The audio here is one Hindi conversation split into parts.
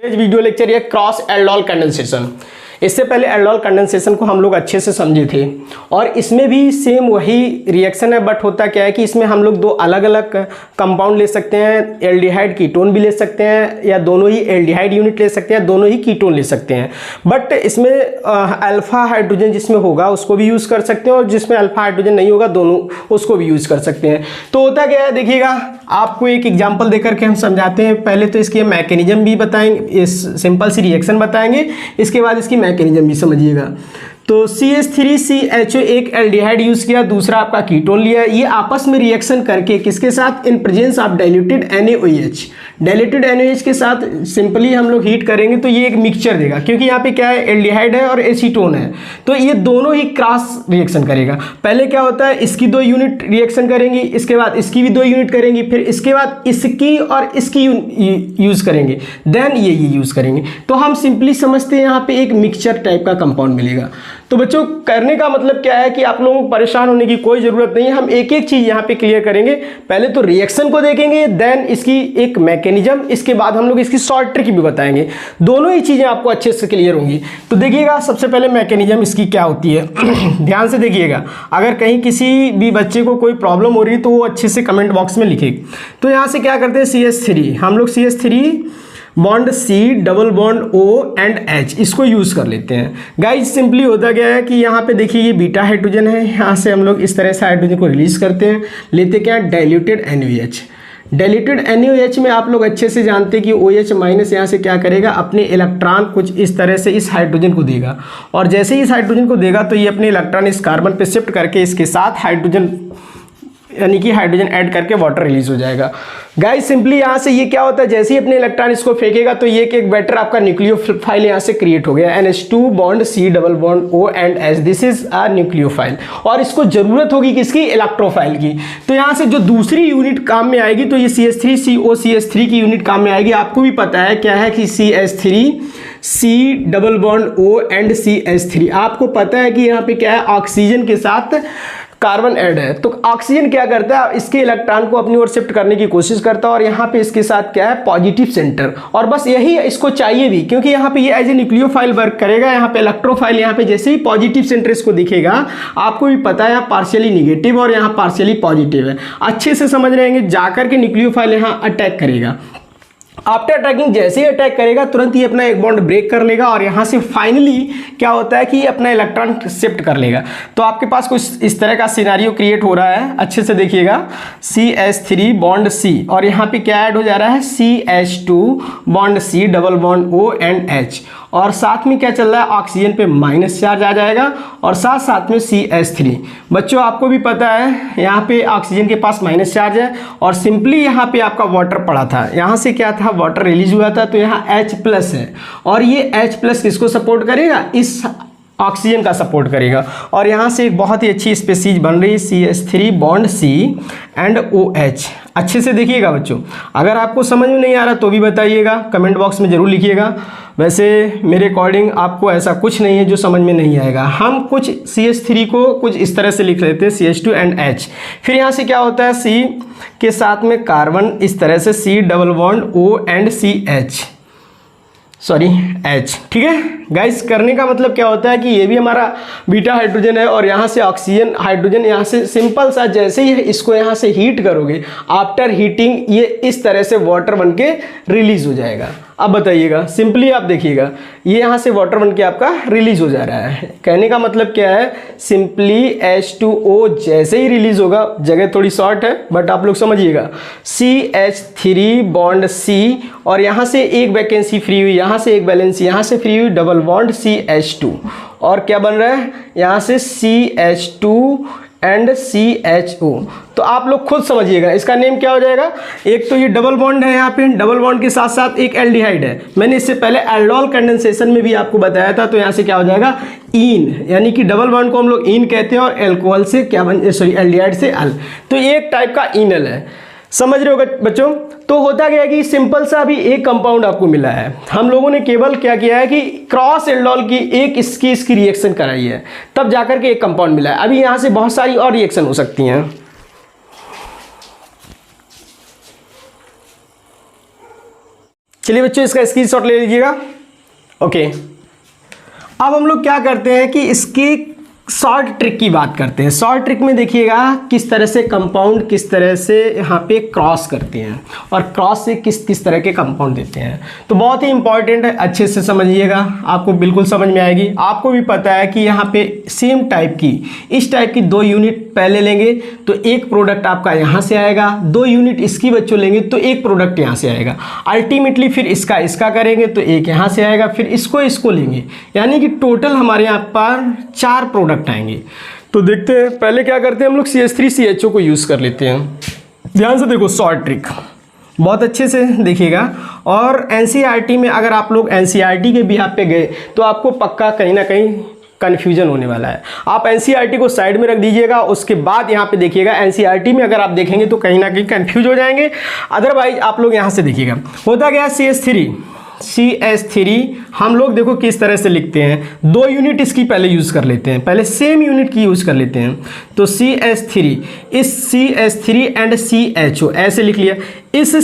वीडियो लेक्चर ये क्रॉस एल्डोल कंडेंसेशन। इससे पहले एल्डोल कंडेंसेशन को हम लोग अच्छे से समझे थे और इसमें भी सेम वही रिएक्शन है, बट होता क्या है कि इसमें हम लोग दो अलग अलग कंपाउंड ले सकते हैं। एल्डिहाइड कीटोन भी ले सकते हैं या दोनों ही एल्डिहाइड यूनिट ले सकते हैं, दोनों ही कीटोन ले सकते हैं। बट इसमें अल्फा हाइड्रोजन जिसमें होगा उसको भी यूज़ कर सकते हैं और जिसमें अल्फा हाइड्रोजन नहीं होगा दोनों उसको भी यूज़ कर सकते हैं। तो होता क्या है देखिएगा, आपको एक एग्जाम्पल देकर के हम समझाते हैं। पहले तो इसकी मैकेनिज्म भी बताएंगे, इस सिंपल सी रिएक्शन बताएंगे, इसके बाद इसकी मैकेनिज्म भी समझिएगा। तो CH3CHO एक एल्डिहाइड यूज़ किया, दूसरा आपका कीटोन लिया, ये आपस में रिएक्शन करके किसके साथ, in presence of diluted NaOH, diluted NaOH के साथ सिंपली हम लोग हीट करेंगे तो ये एक मिक्सचर देगा, क्योंकि यहाँ पे क्या है, एल्डिहाइड है और एसीटोन है, तो ये दोनों ही क्रॉस रिएक्शन करेगा। पहले क्या होता है, इसकी 2 यूनिट रिएक्शन करेंगी, इसके बाद इसकी भी 2 यूनिट करेंगी, फिर इसके बाद इसकी और इसकी यूज़ करेंगे, देन ये यूज़ करेंगे। तो हम सिंपली समझते हैं यहाँ पे एक मिक्सचर टाइप का कंपाउंड मिलेगा। तो बच्चों करने का मतलब क्या है कि आप लोगों को परेशान होने की कोई ज़रूरत नहीं है, हम एक एक चीज़ यहाँ पे क्लियर करेंगे। पहले तो रिएक्शन को देखेंगे, देन इसकी एक मैकेनिज्म, इसके बाद हम लोग इसकी शॉर्ट ट्रिक भी बताएंगे। दोनों ही चीज़ें आपको अच्छे से क्लियर होंगी। तो देखिएगा सबसे पहले मैकेनिज्म इसकी क्या होती है ध्यान से देखिएगा। अगर कहीं किसी भी बच्चे को कोई प्रॉब्लम हो रही है तो वो अच्छे से कमेंट बॉक्स में लिखे। तो यहाँ से क्या करते हैं, CH3 हम लोग CH3 bond C double bond O and H इसको यूज़ कर लेते हैं। गाइज सिंपली होता क्या है कि यहाँ पे देखिए ये बीटा हाइड्रोजन है, यहाँ से हम लोग इस तरह से हाइड्रोजन को रिलीज करते हैं, लेते क्या है, डाइल्यूटेड NaOH। डाइल्यूटेड NaOH में आप लोग अच्छे से जानते हैं कि OH माइनस यहाँ से क्या करेगा, अपने इलेक्ट्रॉन कुछ इस तरह से इस हाइड्रोजन को देगा, और जैसे ही इस हाइड्रोजन को देगा तो ये अपने इलेक्ट्रॉन इस कार्बन पे शिफ्ट करके इसके साथ हाइड्रोजन यानी कि हाइड्रोजन ऐड करके वाटर रिलीज हो जाएगा। गाइस सिंपली यहाँ से ये क्या होता है, जैसे ही अपने इलेक्ट्रॉन इसको फेंकेगा तो ये एक बेटर आपका न्यूक्लियोफाइल यहाँ से क्रिएट हो गया, NH2 bond C double bond O and H, this is a nucleophile. और इसको जरूरत होगी किसकी, इलेक्ट्रोफाइल की। तो यहाँ से जो दूसरी यूनिट काम में आएगी तो ये CH3CO CH3 की यूनिट काम में आएगी। आपको भी पता है क्या है कि CH3 C double bond O and CH3, आपको पता है कि यहाँ पे क्या है, ऑक्सीजन के साथ कार्बन ऐड है। तो ऑक्सीजन क्या करता है, इसके इलेक्ट्रॉन को अपनी ओर शिफ्ट करने की कोशिश करता है, और यहाँ पे इसके साथ क्या है, पॉजिटिव सेंटर। और बस यही इसको चाहिए भी, क्योंकि यहाँ पे ये एज ए न्यूक्लियोफाइल वर्क करेगा। यहाँ पे इलेक्ट्रोफाइल, यहाँ पे जैसे ही पॉजिटिव सेंटर इसको दिखेगा, आपको भी पता है यहाँ पार्शियली निगेटिव और यहाँ पार्शियली पॉजिटिव है। अच्छे से समझ रहेंगे, जाकर के न्यूक्लियोफाइल यहाँ अटैक करेगा। आफ्टर अटैकिंग जैसे ही अटैक करेगा तुरंत ही अपना एक बॉन्ड ब्रेक कर लेगा, और यहाँ से फाइनली क्या होता है कि ये अपना इलेक्ट्रॉन शिफ्ट कर लेगा। तो आपके पास कुछ इस तरह का सिनारियो क्रिएट हो रहा है, अच्छे से देखिएगा। CH3 बॉन्ड C, और यहाँ पे क्या ऐड हो जा रहा है, CH2 bond C double bond O and H, और साथ में क्या चल रहा है, ऑक्सीजन पे माइनस चार्ज आ जाएगा, और साथ साथ में CH3। बच्चों आपको भी पता है यहाँ पे ऑक्सीजन के पास माइनस चार्ज है, और सिंपली यहाँ पे आपका वाटर पड़ा था, यहाँ से क्या था, वाटर रिलीज हुआ था, तो यहाँ H+ है, और ये H+ किसको सपोर्ट करेगा, इस ऑक्सीजन का सपोर्ट करेगा। और यहाँ से एक बहुत ही अच्छी स्पीसीज बन रही है, CH3 bond C and OH। अच्छे से देखिएगा बच्चों, अगर आपको समझ में नहीं आ रहा तो भी बताइएगा, कमेंट बॉक्स में ज़रूर लिखिएगा। वैसे मेरे अकॉर्डिंग आपको ऐसा कुछ नहीं है जो समझ में नहीं आएगा। हम कुछ CH3 को कुछ इस तरह से लिख लेते हैं, CH2 एंड H। फिर यहाँ से क्या होता है, C के साथ में कार्बन इस तरह से C double bond O and CH, sorry H। ठीक है गाइस, करने का मतलब क्या होता है कि ये भी हमारा बीटा हाइड्रोजन है, और यहाँ से ऑक्सीजन हाइड्रोजन, यहाँ से सिंपल सा जैसे ही इसको यहाँ से हीट करोगे, आफ्टर हीटिंग ये इस तरह से वाटर बन के रिलीज हो जाएगा। अब बताइएगा, सिंपली आप देखिएगा, ये यहाँ से वाटर बन के आपका रिलीज हो जा रहा है। कहने का मतलब क्या है, सिंपली H2O जैसे ही रिलीज होगा, जगह थोड़ी शॉर्ट है बट आप लोग समझिएगा, CH3 बॉन्ड C, और यहाँ से एक वैकेंसी फ्री हुई, यहाँ से एक वैलेंसी यहाँ से फ्री हुई, डबल बॉन्ड CH2, और क्या बन रहा है, यहाँ से CH2 एंड CHO। तो आप लोग खुद समझिएगा इसका नेम क्या हो जाएगा। एक तो ये डबल बॉन्ड है, यहाँ पे डबल बॉन्ड के साथ साथ एक एल्डिहाइड है। मैंने इससे पहले एल्डोल कंडेंसेशन में भी आपको बताया था। तो यहाँ से क्या हो जाएगा, ईन, यानी कि डबल बॉन्ड को हम लोग ईन कहते हैं, और एल्कोहल से क्या बन, सॉरी एल्डिहाइड से अल, तो ये एक टाइप का ईनल है। समझ रहे हो बच्चों। तो होता क्या है कि सिंपल सा अभी एक कंपाउंड आपको मिला है, हम लोगों ने केवल क्या किया है कि क्रॉस एल्डोल की एक इसकी रिएक्शन कराई है, तब जाकर के एक कंपाउंड मिला है। अभी यहाँ से बहुत सारी और रिएक्शन हो सकती हैं। चलिए बच्चों इसका स्क्रीनशॉट ले लीजिएगा। ओके, अब हम लोग क्या करते हैं कि इसकी शॉर्ट ट्रिक की बात करते हैं। शॉर्ट ट्रिक में देखिएगा किस तरह से कंपाउंड किस तरह से यहाँ पे क्रॉस करते हैं और क्रॉस से किस किस तरह के कंपाउंड देते हैं। तो बहुत ही इंपॉर्टेंट है, अच्छे से समझिएगा, आपको बिल्कुल समझ में आएगी। आपको भी पता है कि यहाँ पे सेम टाइप की इस टाइप की 2 यूनिट पहले लेंगे तो एक प्रोडक्ट आपका यहाँ से आएगा, 2 यूनिट इसकी बच्चों लेंगे तो एक प्रोडक्ट यहाँ से आएगा। अल्टीमेटली फिर इसका करेंगे तो एक यहाँ से आएगा, फिर इसको लेंगे, यानी कि टोटल हमारे यहाँ पर 4 प्रोडक्ट आएंगे। तो देखते हैं, पहले क्या करते हैं हम लोग CH3CHO को यूज़ कर लेते हैं। ध्यान से देखो शॉर्ट ट्रिक, बहुत अच्छे से देखिएगा। और NCERT में अगर आप लोग NCERT के बिहाफ पे गए तो आपको पक्का कहीं ना कहीं कन्फ्यूजन होने वाला है। आप NCERT को साइड में रख दीजिएगा, उसके बाद यहाँ पे देखिएगा NCERT में अगर आप देखेंगे तो कहीं ना कहीं कन्फ्यूज हो जाएंगे। अदरवाइज आप लोग यहाँ से देखिएगा होता क्या है, CH3 हम लोग देखो किस तरह से लिखते हैं। 2 यूनिट इसकी पहले यूज़ कर लेते हैं, पहले सेम यूनिट की यूज़ कर लेते हैं। तो CH3, इस CH3 एंड CHO ऐसे लिख लिया। इस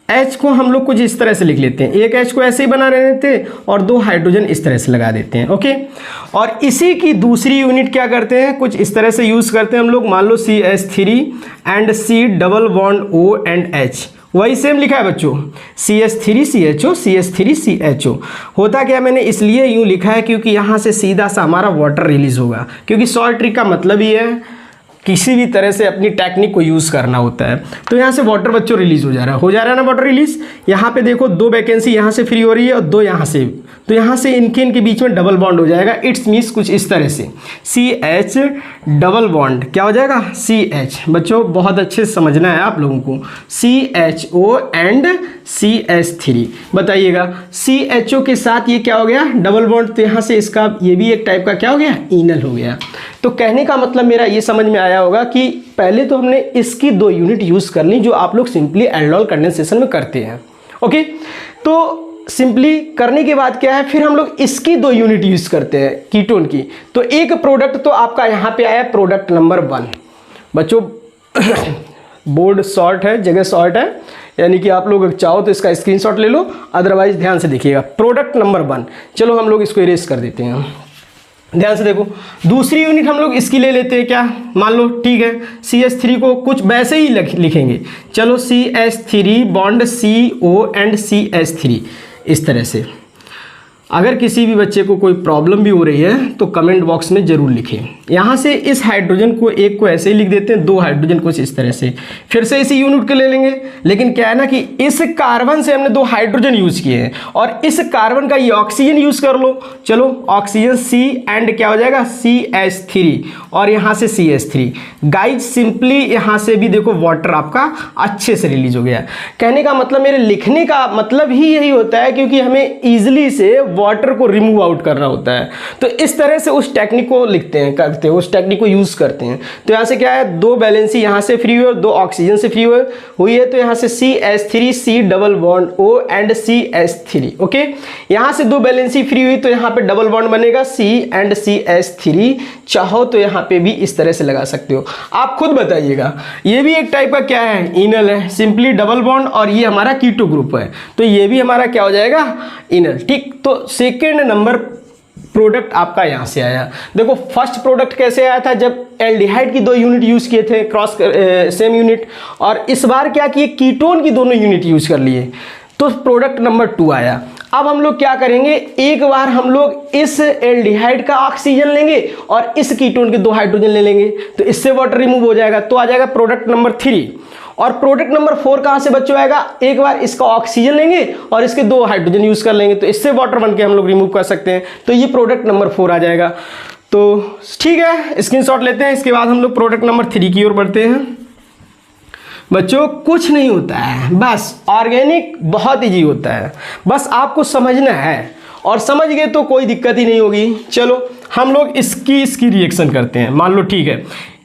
H को हम लोग कुछ इस तरह से लिख लेते हैं, एक H को ऐसे ही बना रहे थे और 2 हाइड्रोजन इस तरह से लगा देते हैं। ओके, और इसी की दूसरी यूनिट क्या करते हैं, कुछ इस तरह से यूज़ करते हैं हम लोग। मान लो CH3 and C double bond O and H, वही सेम लिखा है बच्चों, CH3CHO CH3CHO। होता क्या, मैंने इसलिए यूँ लिखा है क्योंकि यहाँ से सीधा सा हमारा वाटर रिलीज होगा, क्योंकि शॉर्ट ट्रिक का मतलब ही है किसी भी तरह से अपनी टेक्निक को यूज़ करना होता है। तो यहाँ से वाटर बच्चों रिलीज हो जा रहा है ना वाटर रिलीज। यहाँ पे देखो 2 वैकेंसी यहाँ से फ्री हो रही है और 2 यहाँ से, तो यहाँ से इनके बीच में डबल बॉन्ड हो जाएगा। इट्स मीन्स कुछ इस तरह से CH डबल बॉन्ड क्या हो जाएगा, CH। बच्चों बहुत अच्छे से समझना है आप लोगों को, CHO एंड CH3। बताइएगा CHO के साथ ये क्या हो गया, डबल बॉन्ड, तो यहाँ से इसका ये भी एक टाइप का क्या हो गया, इनल हो गया। तो कहने का मतलब मेरा ये समझ में आया होगा कि पहले तो हमने इसकी 2 यूनिट यूज़ कर ली जो आप लोग सिंपली एल्डोल कंडेंसेशन में करते हैं। ओके, तो सिंपली करने के बाद क्या है, फिर हम लोग इसकी 2 यूनिट यूज़ करते हैं कीटोन की। तो एक प्रोडक्ट तो आपका यहाँ पे आया प्रोडक्ट नंबर 1। बच्चों बोर्ड शॉर्ट है, जगह शॉर्ट है, यानी कि आप लोग चाहो तो इसका स्क्रीनशॉट ले लो, अदरवाइज ध्यान से देखिएगा। प्रोडक्ट नंबर 1, चलो हम लोग इसको इरेज कर देते हैं। ध्यान से देखो, दूसरी यूनिट हम लोग इसकी ले लेते हैं क्या, मान लो ठीक है, CH3 को कुछ वैसे ही लिखेंगे। चलो CH3 bond CO and CH3 इस तरह से। अगर किसी भी बच्चे को कोई प्रॉब्लम भी हो रही है तो कमेंट बॉक्स में ज़रूर लिखें। यहाँ से इस हाइड्रोजन को एक को ऐसे ही लिख देते हैं, 2 हाइड्रोजन को इस तरह से, फिर से इसी यूनिट को ले लेंगे। लेकिन क्या है ना कि इस कार्बन से हमने 2 हाइड्रोजन यूज़ किए हैं और इस कार्बन का ये ऑक्सीजन यूज़ कर लो। चलो ऑक्सीजन C एंड क्या हो जाएगा, CH3 और यहाँ से CH3। गाइज सिंपली यहाँ से भी देखो वाटर आपका अच्छे से रिलीज हो गया। कहने का मतलब, मेरे लिखने का मतलब ही यही होता है, क्योंकि हमें ईजिली से वाटर को रिमूव आउट करना होता है। तो इस तरह से उस टेक्निक को लिखते हैं, करते हैं, उस टेक्निक को यूज़ करते हैं। तो यहाँ से क्या है, 2 बैलेंसी यहाँ से फ्री हुई और 2 ऑक्सीजन से फ्री हुई है। तो यहाँ से CH3 C double bond O and CH3। Okay, यहाँ से 2 बैलेंसी फ्री हुई तो यहाँ पे डबल बॉन्ड बनेगा C एंड CH3। चाहो तो यहाँ पे भी इस तरह से लगा सकते हो, आप खुद बताइएगा। ये भी एक टाइप का क्या है, इनल है, सिंपली डबल बॉन्ड, और ये हमारा कीटो ग्रुप है तो ये भी हमारा क्या हो जाएगा, इनल। ठीक, तो सेकेंड नंबर प्रोडक्ट आपका यहाँ से आया। देखो फर्स्ट प्रोडक्ट कैसे आया था, जब एल्डिहाइड की 2 यूनिट यूज़ किए थे, क्रॉस सेम यूनिट, और इस बार क्या किए, कीटोन की दोनों यूनिट यूज़ कर लिए, तो प्रोडक्ट नंबर 2 आया। अब हम लोग क्या करेंगे, एक बार हम लोग इस एल्डिहाइड का ऑक्सीजन लेंगे और इस कीटोन के 2 हाइड्रोजन ले लेंगे, तो इससे वाटर रिमूव हो जाएगा, तो आ जाएगा प्रोडक्ट नंबर 3। और प्रोडक्ट नंबर 4 कहाँ से बच्चों आएगा, एक बार इसका ऑक्सीजन लेंगे और इसके 2 हाइड्रोजन यूज़ कर लेंगे, तो इससे वाटर बन के हम लोग रिमूव कर सकते हैं, तो ये प्रोडक्ट नंबर 4 आ जाएगा। तो ठीक है, स्क्रीनशॉट लेते हैं। इसके बाद हम लोग प्रोडक्ट नंबर 3 की ओर बढ़ते हैं। बच्चों कुछ नहीं होता है, बस ऑर्गेनिक बहुत ईजी होता है, बस आपको समझना है, और समझ गए तो कोई दिक्कत ही नहीं होगी। चलो हम लोग इसकी रिएक्शन करते हैं। मान लो ठीक है,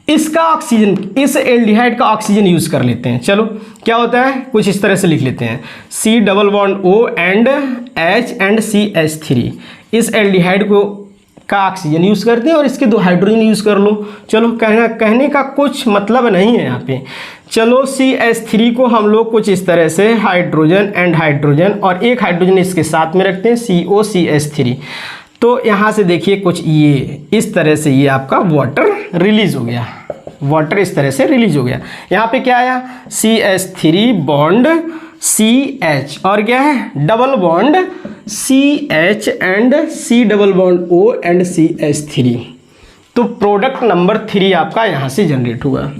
इसका ऑक्सीजन, इस एल्डिहाइड का ऑक्सीजन यूज़ कर लेते हैं। चलो क्या होता है, कुछ इस तरह से लिख लेते हैं, C double bond O and H and CH3। इस एल्डिहाइड को का ऑक्सीजन यूज़ करते हैं और इसके 2 हाइड्रोजन यूज़ कर लो। चलो कहने का कुछ मतलब नहीं है यहाँ पे। चलो CH3 को हम लोग कुछ इस तरह से हाइड्रोजन एंड हाइड्रोजन और एक हाइड्रोजन इसके साथ में रखते हैं COCH3। तो यहाँ से देखिए कुछ ये इस तरह से ये आपका वाटर रिलीज हो गया, वाटर इस तरह से रिलीज हो गया। यहाँ पे क्या आया CH3 बॉन्ड CH और क्या है double bond CH and C double bond O and CH3। तो प्रोडक्ट नंबर 3 आपका यहाँ से जनरेट हुआ।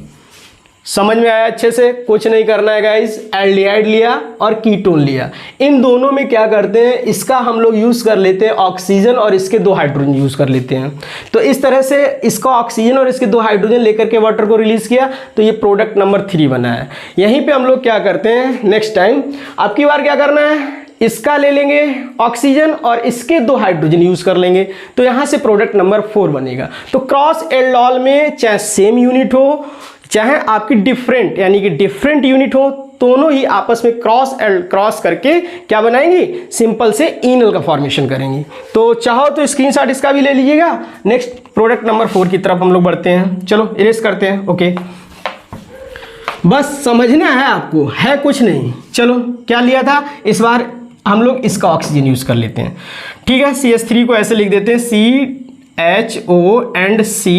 समझ में आया अच्छे से? कुछ नहीं करना है गाइस, एल्डिहाइड लिया और कीटोन लिया। इन दोनों में क्या करते हैं, इसका हम लोग यूज़ कर लेते हैं ऑक्सीजन और इसके 2 हाइड्रोजन यूज़ कर लेते हैं। तो इस तरह से इसका ऑक्सीजन और इसके 2 हाइड्रोजन लेकर के वाटर को रिलीज़ किया, तो ये प्रोडक्ट नंबर 3 बना है। यहीं पर हम लोग क्या करते हैं नेक्स्ट टाइम, अब की बार क्या करना है, इसका ले लेंगे ऑक्सीजन और इसके 2 हाइड्रोजन यूज कर लेंगे, तो यहां से प्रोडक्ट नंबर 4 बनेगा। तो क्रॉस एल्डोल में चाहे सेम यूनिट हो चाहे आपकी डिफरेंट यानी कि डिफरेंट यूनिट हो, दोनों ही आपस में क्रॉस करके क्या बनाएंगे, सिंपल से इनल का फॉर्मेशन करेंगे। तो चाहो तो स्क्रीनशॉट इसका भी ले लीजिएगा। नेक्स्ट प्रोडक्ट नंबर 4 की तरफ हम लोग बढ़ते हैं। चलो इरेज करते हैं। ओके, बस समझना है आपको, है कुछ नहीं। चलो क्या लिया था, इस बार हम लोग इसका ऑक्सीजन यूज कर लेते हैं। ठीक है, CH3 को ऐसे लिख देते हैं CHO and C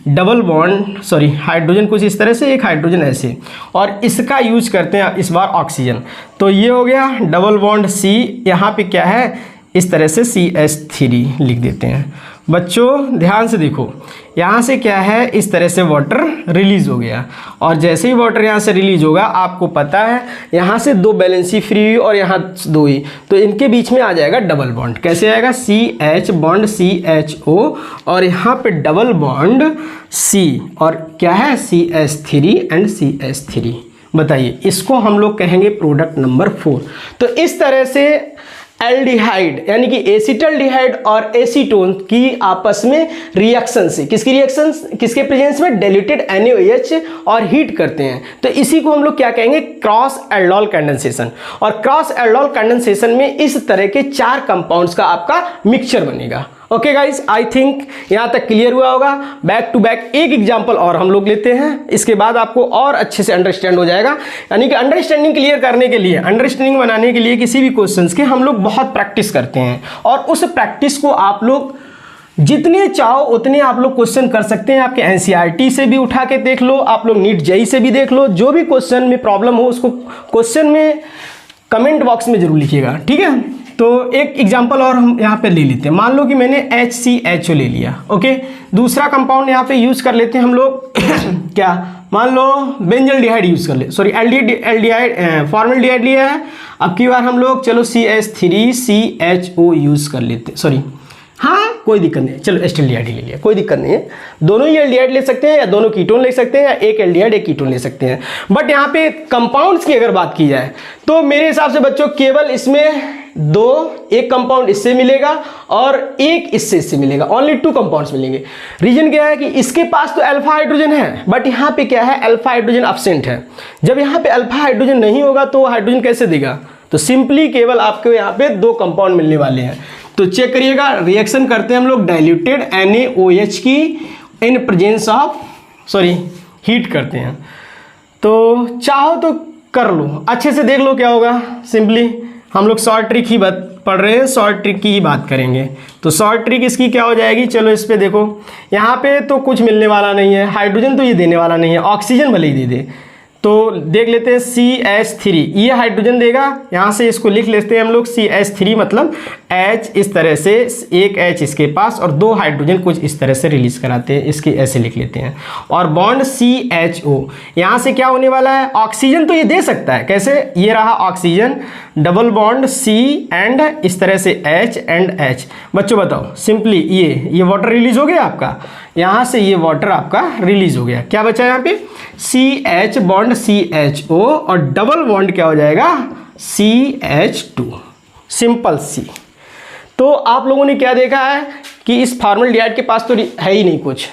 double bond, sorry hydrogen कुछ इस तरह से, एक हाइड्रोजन ऐसे, और इसका यूज करते हैं इस बार ऑक्सीजन। तो ये हो गया डबल बॉन्ड C, यहाँ पे क्या है इस तरह से CH3 लिख देते हैं। बच्चों ध्यान से देखो, यहाँ से क्या है इस तरह से वाटर रिलीज हो गया, और जैसे ही वाटर यहाँ से रिलीज होगा आपको पता है यहाँ से 2 बैलेंसी फ्री हुई और यहाँ 2 ही, तो इनके बीच में आ जाएगा डबल बॉन्ड। कैसे आएगा, CH बॉन्ड CHO और यहाँ पे डबल बॉन्ड C और क्या है CH3 एंड CH3। बताइए, इसको हम लोग कहेंगे प्रोडक्ट नंबर 4। तो इस तरह से एल्डिहाइड यानी कि एसिटल्डिहाइड और एसीटोन की आपस में रिएक्शन से, किसकी रिएक्शन, किसके प्रेजेंस में, डाइल्यूटेड NaOH और हीट करते हैं। तो इसी को हम लोग क्या कहेंगे, क्रॉस एल्डोल कंडेंसेशन। और क्रॉस एल्डोल कंडेंसेशन में इस तरह के 4 कंपाउंड्स का आपका मिक्सचर बनेगा। ओके गाइस, आई थिंक यहाँ तक क्लियर हुआ होगा। बैक टू बैक एक एग्जांपल और हम लोग लेते हैं, इसके बाद आपको और अच्छे से अंडरस्टैंड हो जाएगा। यानी कि अंडरस्टैंडिंग क्लियर करने के लिए, अंडरस्टैंडिंग बनाने के लिए किसी भी क्वेश्चंस के हम लोग बहुत प्रैक्टिस करते हैं, और उस प्रैक्टिस को आप लोग जितने चाहो उतने आप लोग क्वेश्चन कर सकते हैं। आपके NCERT से भी उठा के देख लो, आप लोग नीट JEE से भी देख लो, जो भी क्वेश्चन में प्रॉब्लम हो उसको क्वेश्चन में कमेंट बॉक्स में जरूर लिखिएगा। ठीक है, तो एक एग्जांपल और हम यहाँ पे ले लेते हैं। मान लो कि मैंने HCHO ले लिया। ओके, दूसरा कंपाउंड यहाँ पे यूज कर लेते हैं हम लोग क्या, मान लो बेंजल्डिहाइड यूज कर ले, सॉरी एल्डिहाइड फॉर्मल्डिहाइड लिया है। अब की बार हम लोग चलो CH3CHO यूज कर लेते हैं, सॉरी हाँ कोई दिक्कत नहीं, चलो एस्टिल्डिहाइड ले लिया, कोई दिक्कत नहीं है। दोनों ही एल्डिहाइड ले सकते हैं या दोनों कीटोन ले सकते हैं या एक एल्डिहाइड एक कीटोन ले सकते हैं। बट यहाँ पे कंपाउंड्स की अगर बात की जाए तो मेरे हिसाब से बच्चों केवल इसमें एक कंपाउंड इससे मिलेगा और एक इससे मिलेगा, ओनली 2 कंपाउंड्स मिलेंगे। रीजन क्या है कि इसके पास तो अल्फा हाइड्रोजन है, बट यहाँ पे क्या है अल्फा हाइड्रोजन एब्सेंट है। जब यहाँ पे अल्फा हाइड्रोजन नहीं होगा तो हाइड्रोजन कैसे देगा, तो सिंपली केवल आपको यहाँ पे 2 कंपाउंड मिलने वाले हैं। तो चेक करिएगा, रिएक्शन करते हैं हम लोग डाइल्यूटेड NaOH की in presence of, sorry heat करते हैं। तो चाहो तो कर लो, अच्छे से देख लो क्या होगा। सिंपली हम लोग शॉर्ट ट्रिक ही पढ़ रहे हैं, शॉर्ट ट्रिक की ही बात करेंगे। तो शॉर्ट ट्रिक इसकी क्या हो जाएगी, चलो इस पे देखो, यहाँ पे तो कुछ मिलने वाला नहीं है, हाइड्रोजन तो ये देने वाला नहीं है, ऑक्सीजन भले ही दे दे। तो देख लेते हैं CH3, ये हाइड्रोजन देगा, यहाँ से इसको लिख लेते हैं हम लोग CH3 मतलब H, इस तरह से एक H इसके पास और 2 हाइड्रोजन कुछ इस तरह से रिलीज कराते हैं, इसके ऐसे लिख लेते हैं। और बॉन्ड CHO, यहाँ से क्या होने वाला है, ऑक्सीजन तो ये दे सकता है, कैसे, ये रहा oxygen, double bond C and इस तरह से H एंड H। बच्चों बताओ सिंपली ये वाटर रिलीज हो गया आपका, यहाँ से ये वाटर आपका रिलीज हो गया, क्या बचा यहाँ पे CH बॉन्ड CHO और डबल बॉन्ड क्या हो जाएगा CH2, सिंपल सी। तो आप लोगों ने क्या देखा है कि इस फॉर्मल्डिहाइड के पास तो है ही नहीं कुछ,